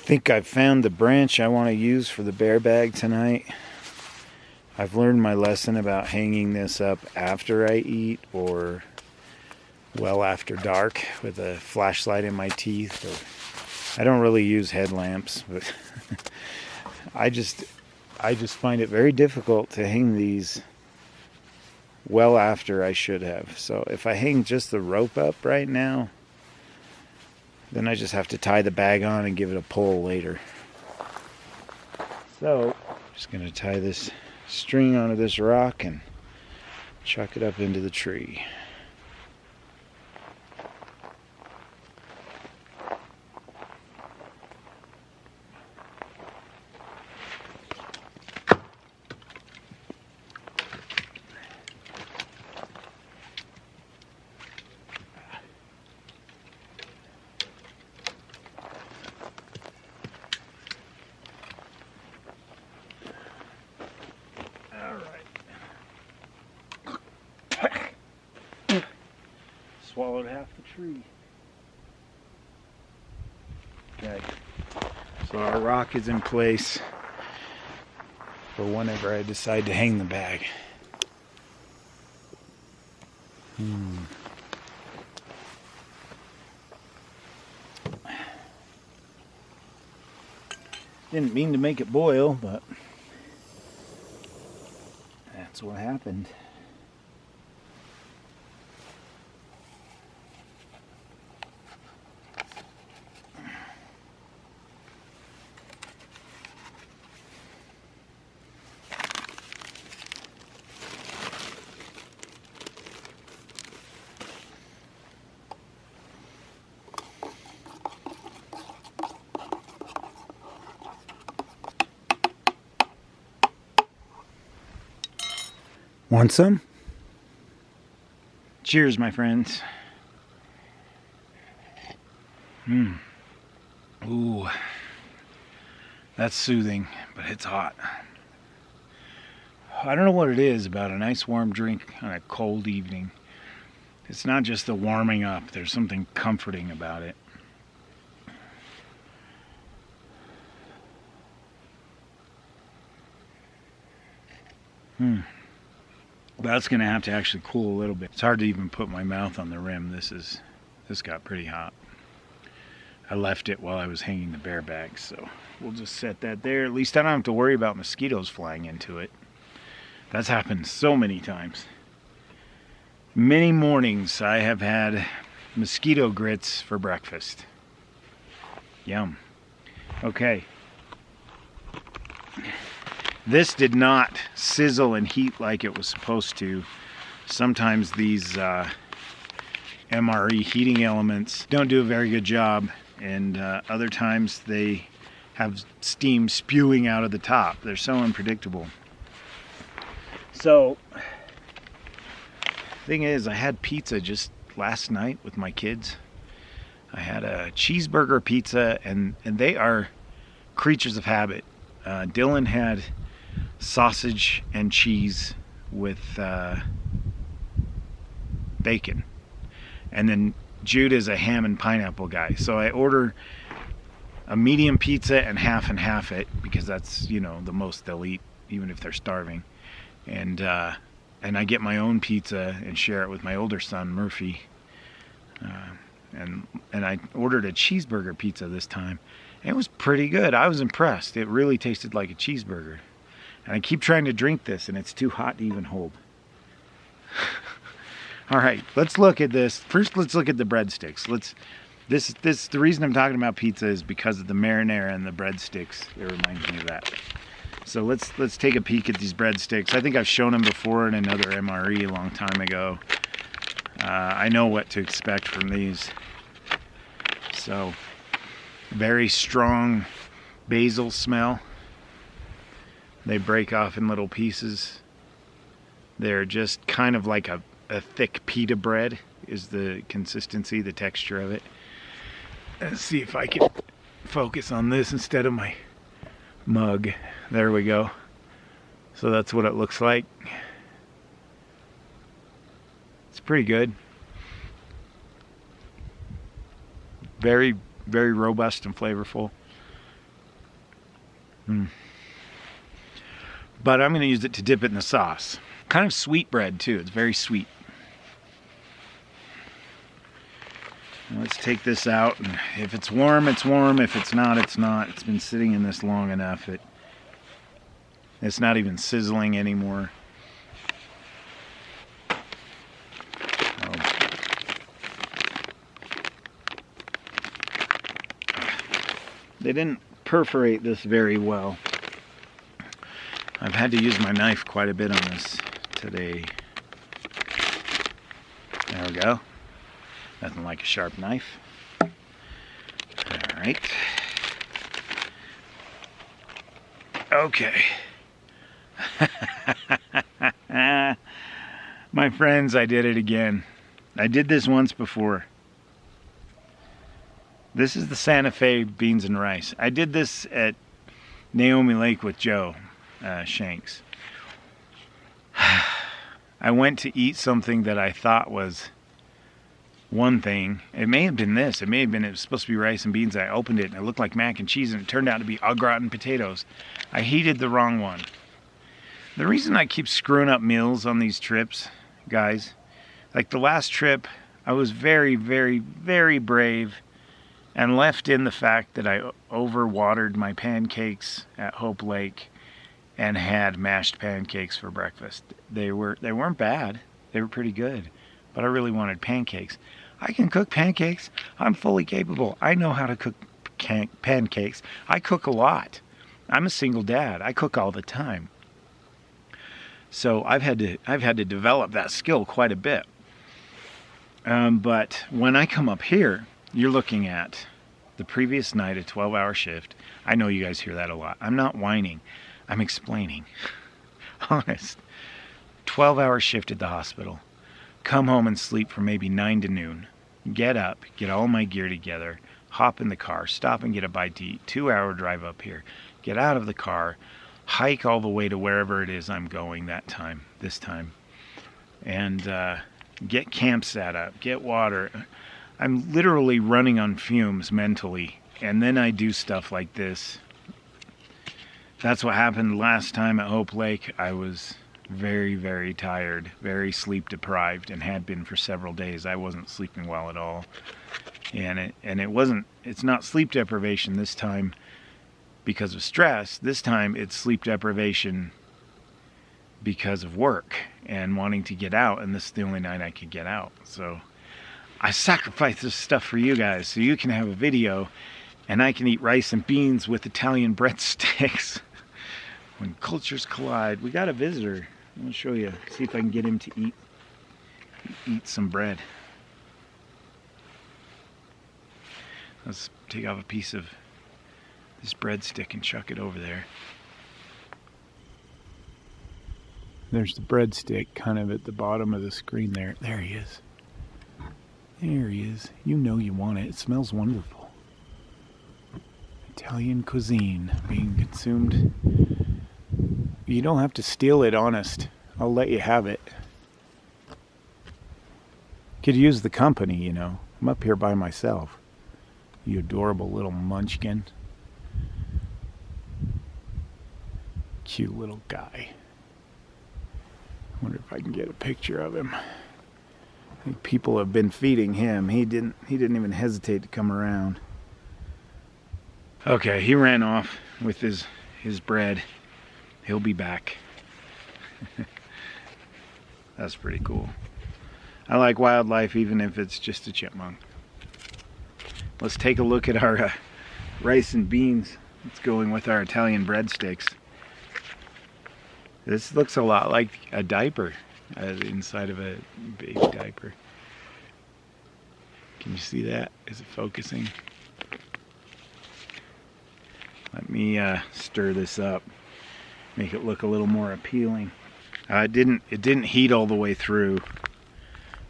think I've found the branch I want to use for the bear bag tonight. I've learned my lesson about hanging this up after I eat or well after dark with a flashlight in my teeth. I don't really use headlamps, but I just find it very difficult to hang these well after I should have. So if I hang just the rope up right now, then I just have to tie the bag on and give it a pull later. So I'm just going to tie this string onto this rock and chuck it up into the tree. Swallowed half the tree. Okay, so our rock is in place for whenever I decide to hang the bag. Didn't mean to make it boil, but that's what happened. Want some? Cheers, my friends. Ooh, that's soothing, but it's hot. I don't know what it is about a nice warm drink on a cold evening. It's not just the warming up, there's something comforting about it. That's gonna have to actually cool a little bit. It's hard to even put my mouth on the rim. This got pretty hot. I left it while I was hanging the bear bag, so we'll just set that there. At least I don't have to worry about mosquitoes flying into it. That's happened so many times. Many mornings I have had mosquito grits for breakfast. Yum. Okay. This did not sizzle and heat like it was supposed to. Sometimes these MRE heating elements don't do a very good job, and other times they have steam spewing out of the top. They're so unpredictable. So, thing is, I had pizza just last night with my kids. I had a cheeseburger pizza, and they are creatures of habit. Dylan had sausage and cheese with bacon, and then Jude is a ham and pineapple guy, so I order a medium pizza and half it, because that's, you know, the most they'll eat even if they're starving, and I get my own pizza and share it with my older son Murphy, and I ordered a cheeseburger pizza this time. It was pretty good. I was impressed. It really tasted like a cheeseburger. And I keep trying to drink this, and it's too hot to even hold. All right, let's look at this. First, let's look at the breadsticks. The reason I'm talking about pizza is because of the marinara and the breadsticks. It reminds me of that. So let's take a peek at these breadsticks. I think I've shown them before in another MRE a long time ago. I know what to expect from these. So, very strong basil smell. They break off in little pieces. They're just kind of like a thick pita bread is the consistency, the texture of it. Let's see if I can focus on this instead of my mug. There we go. So that's what it looks like. It's pretty good. Very, very robust and flavorful. But I'm going to use it to dip it in the sauce. Kind of sweet bread too. It's very sweet. Let's take this out, and if it's warm, it's warm. If it's not, it's not. It's been sitting in this long enough. It's not even sizzling anymore. Oh. They didn't perforate this very well. I've had to use my knife quite a bit on this today. There we go. Nothing like a sharp knife. All right. Okay. My friends, I did it again. I did this once before. This is the Santa Fe beans and rice. I did this at Naomi Lake with Joe Shanks. I went to eat something that I thought was one thing. It may have been this. It was supposed to be rice and beans. I opened it and it looked like mac and cheese, and it turned out to be au gratin potatoes. I heated the wrong one. The reason I keep screwing up meals on these trips, guys, like the last trip, I was very, very, very brave and left in the fact that I overwatered my pancakes at Hope Lake and had mashed pancakes for breakfast. They weren't bad. They were pretty good, but I really wanted pancakes. I can cook pancakes. I'm fully capable. I know how to cook pancakes. I cook a lot. I'm a single dad. I cook all the time. So I've had to develop that skill quite a bit. But when I come up here, you're looking at the previous night, a 12-hour shift. I know you guys hear that a lot. I'm not whining. I'm explaining. Honest. 12-hour shift at the hospital. Come home and sleep from maybe 9 to noon. Get up, get all my gear together, hop in the car, stop and get a bite to eat. 2-hour drive up here. Get out of the car, hike all the way to wherever it is I'm going this time. And get camp set up, get water. I'm literally running on fumes mentally. And then I do stuff like this. That's what happened last time at Hope Lake. I was very, very tired, very sleep deprived, and had been for several days. I wasn't sleeping well at all. And it's not sleep deprivation this time because of stress. This time it's sleep deprivation because of work and wanting to get out, and this is the only night I could get out. So I sacrificed this stuff for you guys so you can have a video and I can eat rice and beans with Italian breadsticks. When cultures collide. We got a visitor. I'm going to show you, see if I can get him to eat some bread. Let's take off a piece of this breadstick and chuck it over there. There's the breadstick kind of at the bottom of the screen there. There he is. There he is. You know you want it. It smells wonderful. Italian cuisine being consumed. You don't have to steal it, honest. I'll let you have it. Could use the company, you know. I'm up here by myself. You adorable little munchkin. Cute little guy. Wonder if I can get a picture of him. I think people have been feeding him. He didn't even hesitate to come around. Okay, he ran off with his bread. He'll be back. That's pretty cool. I like wildlife even if it's just a chipmunk. Let's take a look at our rice and beans. It's going with our Italian breadsticks. This looks a lot like a diaper, inside of a big diaper. Can you see that? Is it focusing? Let me stir this up. Make it look a little more appealing. It didn't heat all the way through.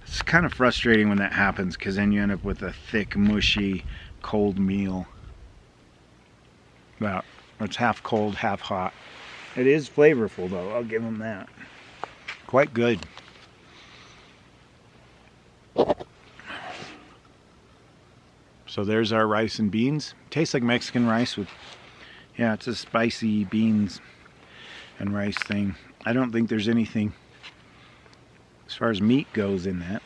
It's kind of frustrating when that happens because then you end up with a thick, mushy, cold meal. Well, it's half cold, half hot. It is flavorful though, I'll give them that. Quite good. So there's our rice and beans. Tastes like Mexican rice with Yeah, it's a spicy beans and rice thing. I don't think there's anything as far as meat goes in that.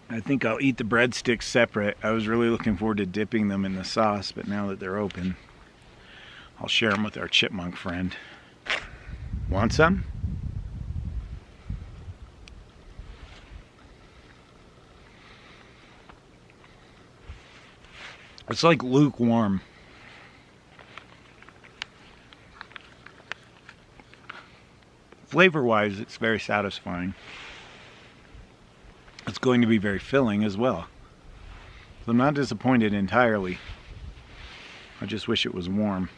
I think I'll eat the breadsticks separate. I was really looking forward to dipping them in the sauce, but now that they're open, I'll share them with our chipmunk friend. Want some? It's like lukewarm. Flavor-wise, it's very satisfying. It's going to be very filling as well. So I'm not disappointed entirely. I just wish it was warm.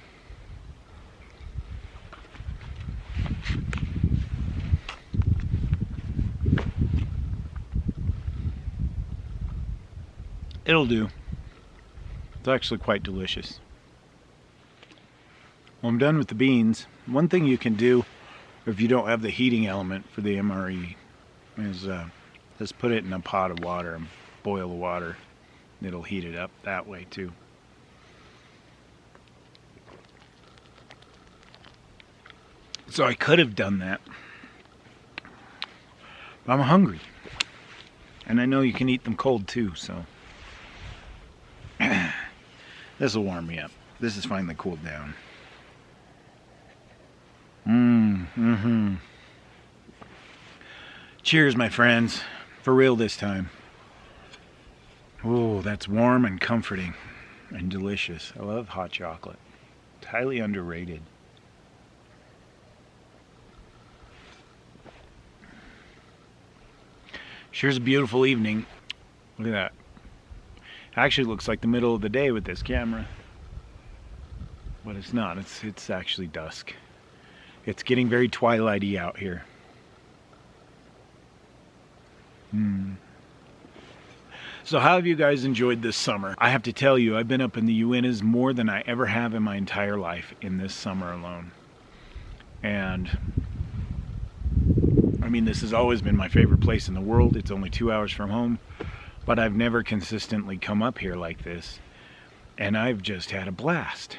It'll do. It's actually quite delicious. Well, I'm done with the beans. One thing you can do if you don't have the heating element for the MRE is just put it in a pot of water and boil the water. It'll heat it up that way too. So I could have done that. But I'm hungry. And I know you can eat them cold too, so this will warm me up. This is finally cooled down. Cheers, my friends. For real this time. Oh, that's warm and comforting and delicious. I love hot chocolate. It's highly underrated. Sure's a beautiful evening. Look at that. Actually looks like the middle of the day with this camera. But it's not. It's actually dusk. It's getting very twilighty out here. So how have you guys enjoyed this summer? I have to tell you, I've been up in the Uintas more than I ever have in my entire life in this summer alone. And I mean, this has always been my favorite place in the world. It's only 2 hours from home, but I've never consistently come up here like this. And I've just had a blast.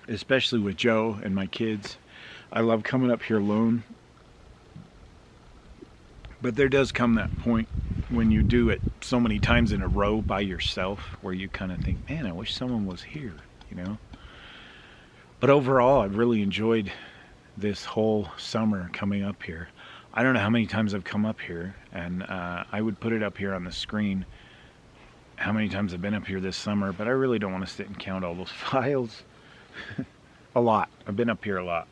Especially with Joe and my kids. I love coming up here alone. But there does come that point when you do it so many times in a row by yourself where you kind of think, man, I wish someone was here, you know? But overall, I've really enjoyed this whole summer coming up here. I don't know how many times I've come up here, and I would put it up here on the screen how many times I've been up here this summer, but I really don't want to sit and count all those files. A lot. I've been up here a lot.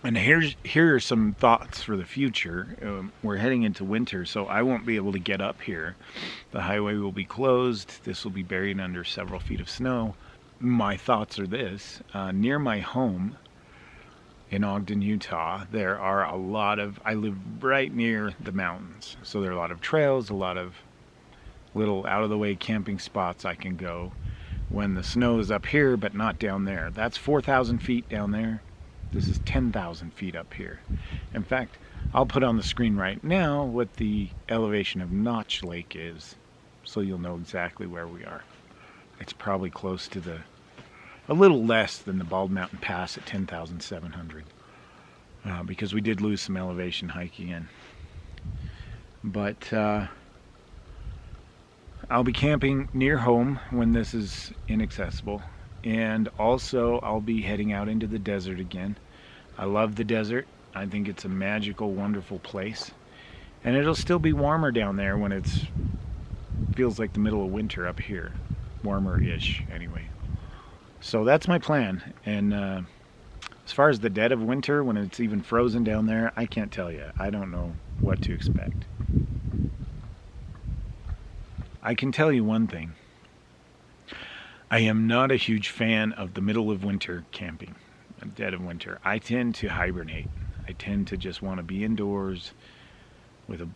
And here are some thoughts for the future. We're heading into winter, so I won't be able to get up here. The highway will be closed. This will be buried under several feet of snow. My thoughts are this. Near my home in Ogden, Utah, there are a lot of... I live right near the mountains. So there are a lot of trails, a lot of little out-of-the-way camping spots I can go when the snow is up here, but not down there. That's 4,000 feet down there. This is 10,000 feet up here. In fact, I'll put on the screen right now what the elevation of Notch Lake is, so you'll know exactly where we are. It's probably close to a little less than the Bald Mountain Pass at 10,700, because we did lose some elevation hiking in. But I'll be camping near home when this is inaccessible. And also, I'll be heading out into the desert again. I love the desert. I think it's a magical, wonderful place. And it'll still be warmer down there when it feels like the middle of winter up here. Warmer-ish, anyway. So that's my plan. And as far as the dead of winter, when it's even frozen down there, I can't tell you. I don't know what to expect. I can tell you one thing. I am not a huge fan of the middle of winter camping, dead of winter. I tend to hibernate. I tend to just want to be indoors with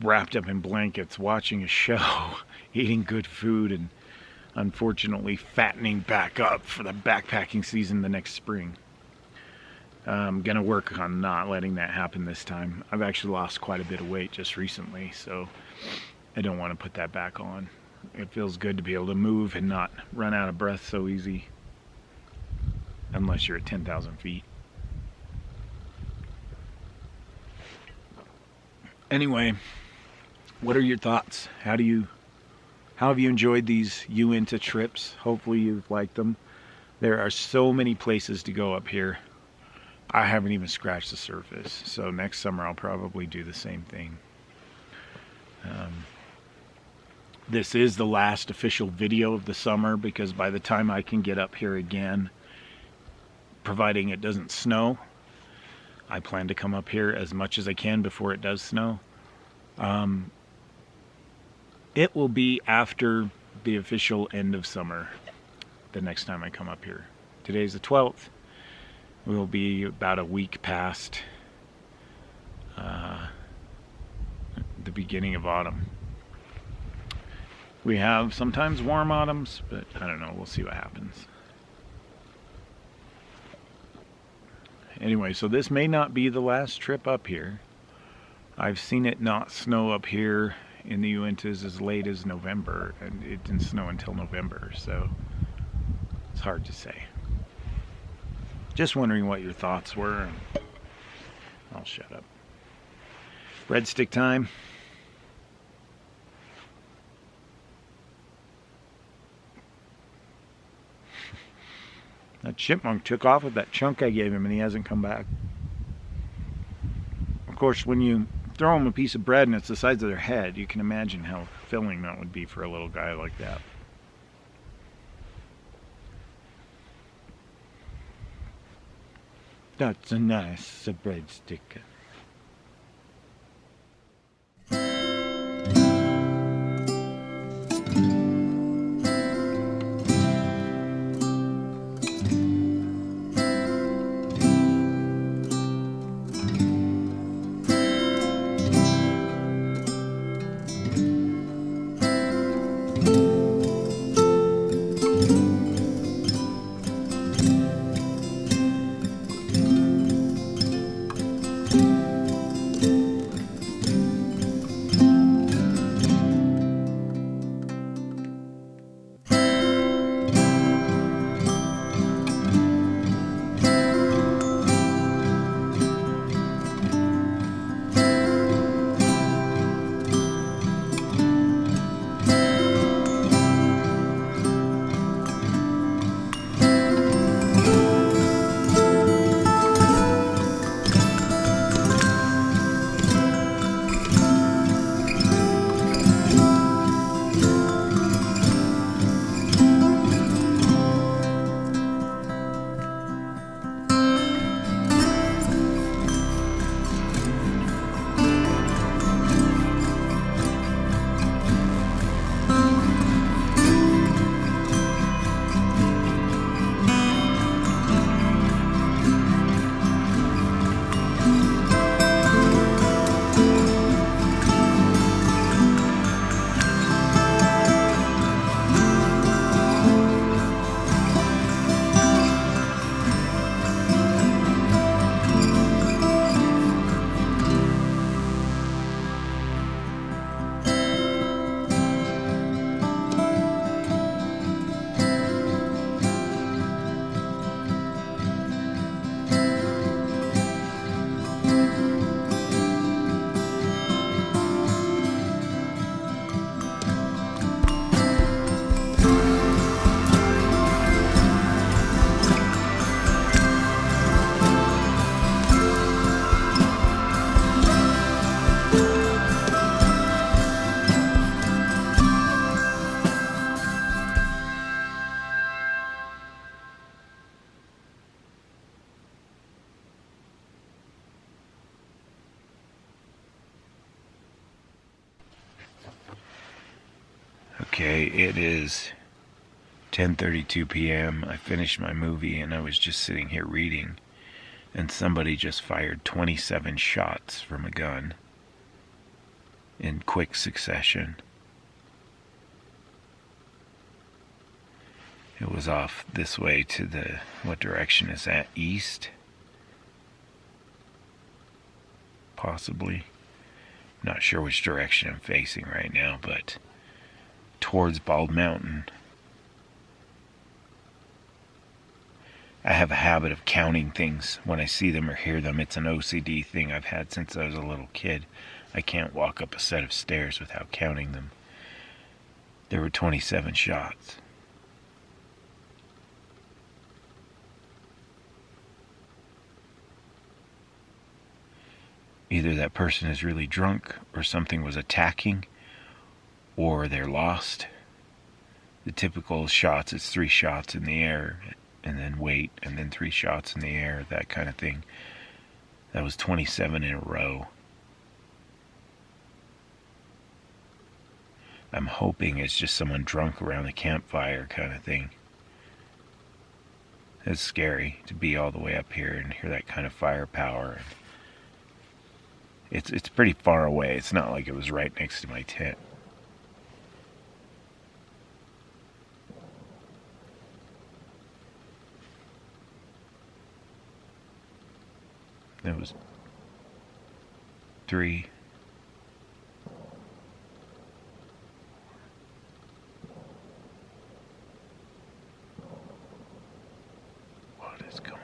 wrapped up in blankets, watching a show, eating good food, and unfortunately fattening back up for the backpacking season the next spring. I'm going to work on not letting that happen this time. I've actually lost quite a bit of weight just recently, so I don't want to put that back on. It feels good to be able to move and not run out of breath so easy, unless you're at 10,000 feet. Anyway, what are your thoughts? How have you enjoyed these Uinta trips? Hopefully you've liked them. There are so many places to go up here. I haven't even scratched the surface. So next summer I'll probably do the same thing. This is the last official video of the summer, because by the time I can get up here again, providing it doesn't snow, I plan to come up here as much as I can before it does snow. It will be after the official end of summer the next time I come up here. Today's the 12th. We'll be about a week past the beginning of autumn. We have sometimes warm autumns, but I don't know, we'll see what happens. Anyway, so this may not be the last trip up here. I've seen it not snow up here in the Uintas as late as November, and it didn't snow until November, so it's hard to say. Just wondering what your thoughts were, and I'll shut up. Breadstick time. That chipmunk took off with that chunk I gave him, and he hasn't come back. Of course, when you throw them a piece of bread and it's the size of their head, you can imagine how filling that would be for a little guy like that. That's a nice breadstick. Okay, it is 10:32 p.m. I finished my movie and I was just sitting here reading, and somebody just fired 27 shots from a gun in quick succession. It was off this way to the, what direction is that? East? Possibly. Not sure which direction I'm facing right now, but towards Bald Mountain. I have a habit of counting things when I see them or hear them. It's an OCD thing I've had since I was a little kid. I can't walk up a set of stairs without counting them. There were 27 shots. Either that person is really drunk, or something was attacking, or they're lost. The typical shots is 3 shots in the air, and then wait, and then 3 shots in the air, that kind of thing. That was 27 in a row. I'm hoping it's just someone drunk around the campfire kind of thing. It's scary to be all the way up here and hear that kind of firepower. It's pretty far away. It's not like it was right next to my tent. That was 3. What is going on?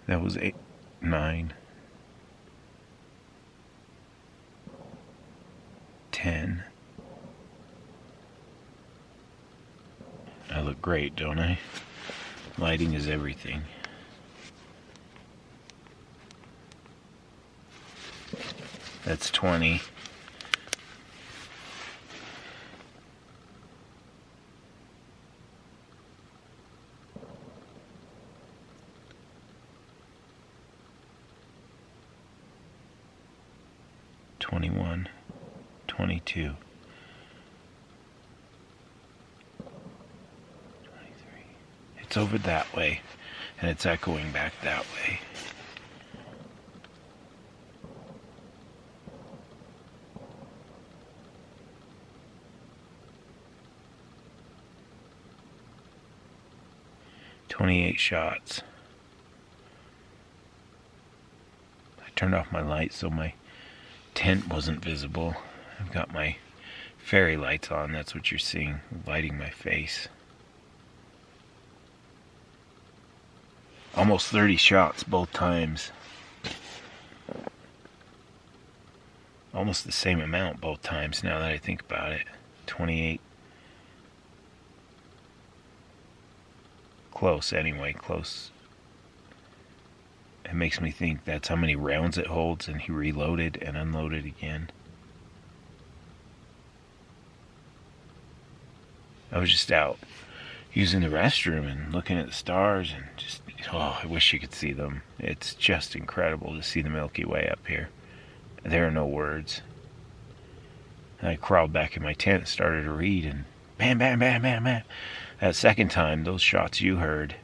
That was 8, 9, 10. I look great, don't I? Lighting is everything. That's 20. $21, $22, it's over that way, and it's echoing back that way. $28 shots. I turned off my light so my tent wasn't visible. I've got my fairy lights on. That's what you're seeing, lighting my face. Almost 30 shots both times. Almost the same amount both times now that I think about it. 28. Close anyway, close. It makes me think that's how many rounds it holds, and he reloaded and unloaded again. I was just out using the restroom and looking at the stars, and just, oh, I wish you could see them. It's just incredible to see the Milky Way up here. There are no words. And I crawled back in my tent and started to read, and bam, bam, bam, bam, bam. That second time, those shots you heard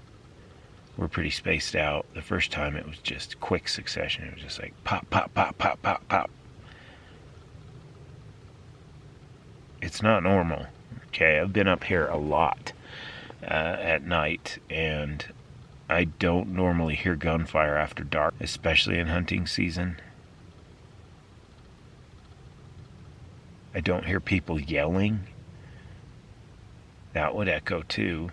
were pretty spaced out. The first time it was just quick succession. It was just like pop, pop, pop, pop, pop, pop. It's not normal. Okay, I've been up here a lot at night, and I don't normally hear gunfire after dark, especially in hunting season. I don't hear people yelling. That would echo too.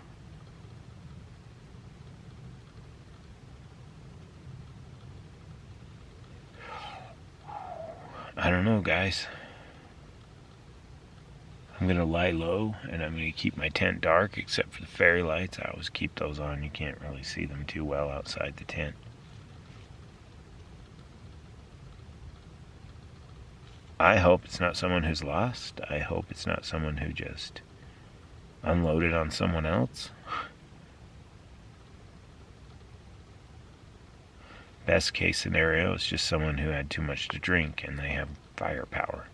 I don't know, guys. I'm going to lie low, and I'm going to keep my tent dark, except for the fairy lights. I always keep those on. You can't really see them too well outside the tent. I hope it's not someone who's lost. I hope it's not someone who just unloaded on someone else. Best case scenario is just someone who had too much to drink and they have firepower.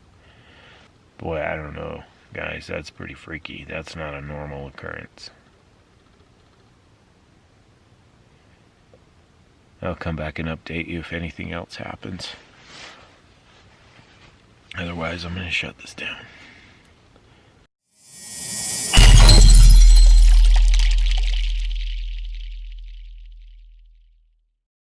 Boy, I don't know, guys. That's pretty freaky. That's not a normal occurrence. I'll come back and update you if anything else happens. Otherwise, I'm going to shut this down.